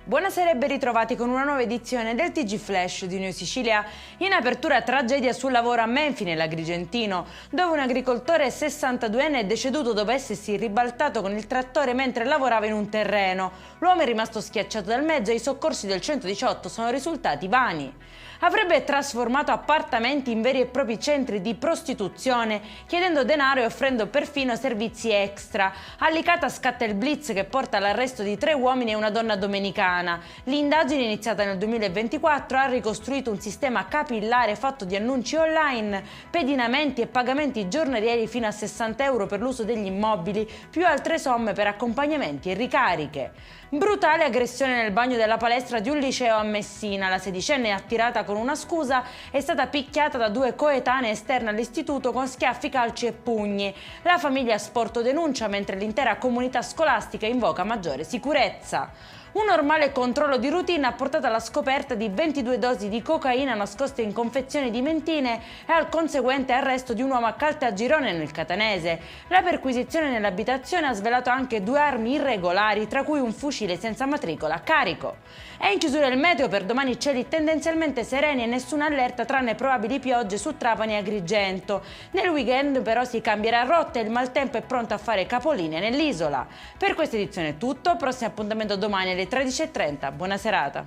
Buonasera e ben ritrovati con una nuova edizione del TG Flash di New Sicilia. In apertura tragedia sul lavoro a Menfi nell'Agrigentino, dove un agricoltore 62enne è deceduto dopo essersi ribaltato con il trattore mentre lavorava in un terreno. L'uomo è rimasto schiacciato dal mezzo e i soccorsi del 118 sono risultati vani. Avrebbe trasformato appartamenti in veri e propri centri di prostituzione, chiedendo denaro e offrendo perfino servizi extra. A Licata scatta il blitz che porta all'arresto di 3 uomini e una donna domenicana. L'indagine, iniziata nel 2024, ha ricostruito un sistema capillare fatto di annunci online, pedinamenti e pagamenti giornalieri fino a 60 euro per l'uso degli immobili, più altre somme per accompagnamenti e ricariche. Brutale aggressione nel bagno della palestra di un liceo a Messina. La sedicenne, attirata con una scusa, è stata picchiata da 2 coetanee esterne all'istituto con schiaffi, calci e pugni. La famiglia ha sporto denuncia, mentre l'intera comunità scolastica invoca maggiore sicurezza. Un normale controllo di routine ha portato alla scoperta di 22 dosi di cocaina nascoste in confezioni di mentine e al conseguente arresto di un uomo a Caltagirone nel Catanese. La perquisizione nell'abitazione ha svelato anche 2 armi irregolari, tra cui un fucile senza matricola a carico. È in chiusura il meteo, per domani cieli tendenzialmente sereni e nessuna allerta tranne probabili piogge su Trapani e Agrigento. Nel weekend però si cambierà rotta e il maltempo è pronto a fare capolinea nell'isola. Per questa edizione è tutto, prossimo appuntamento domani alle 13:30. Buona serata.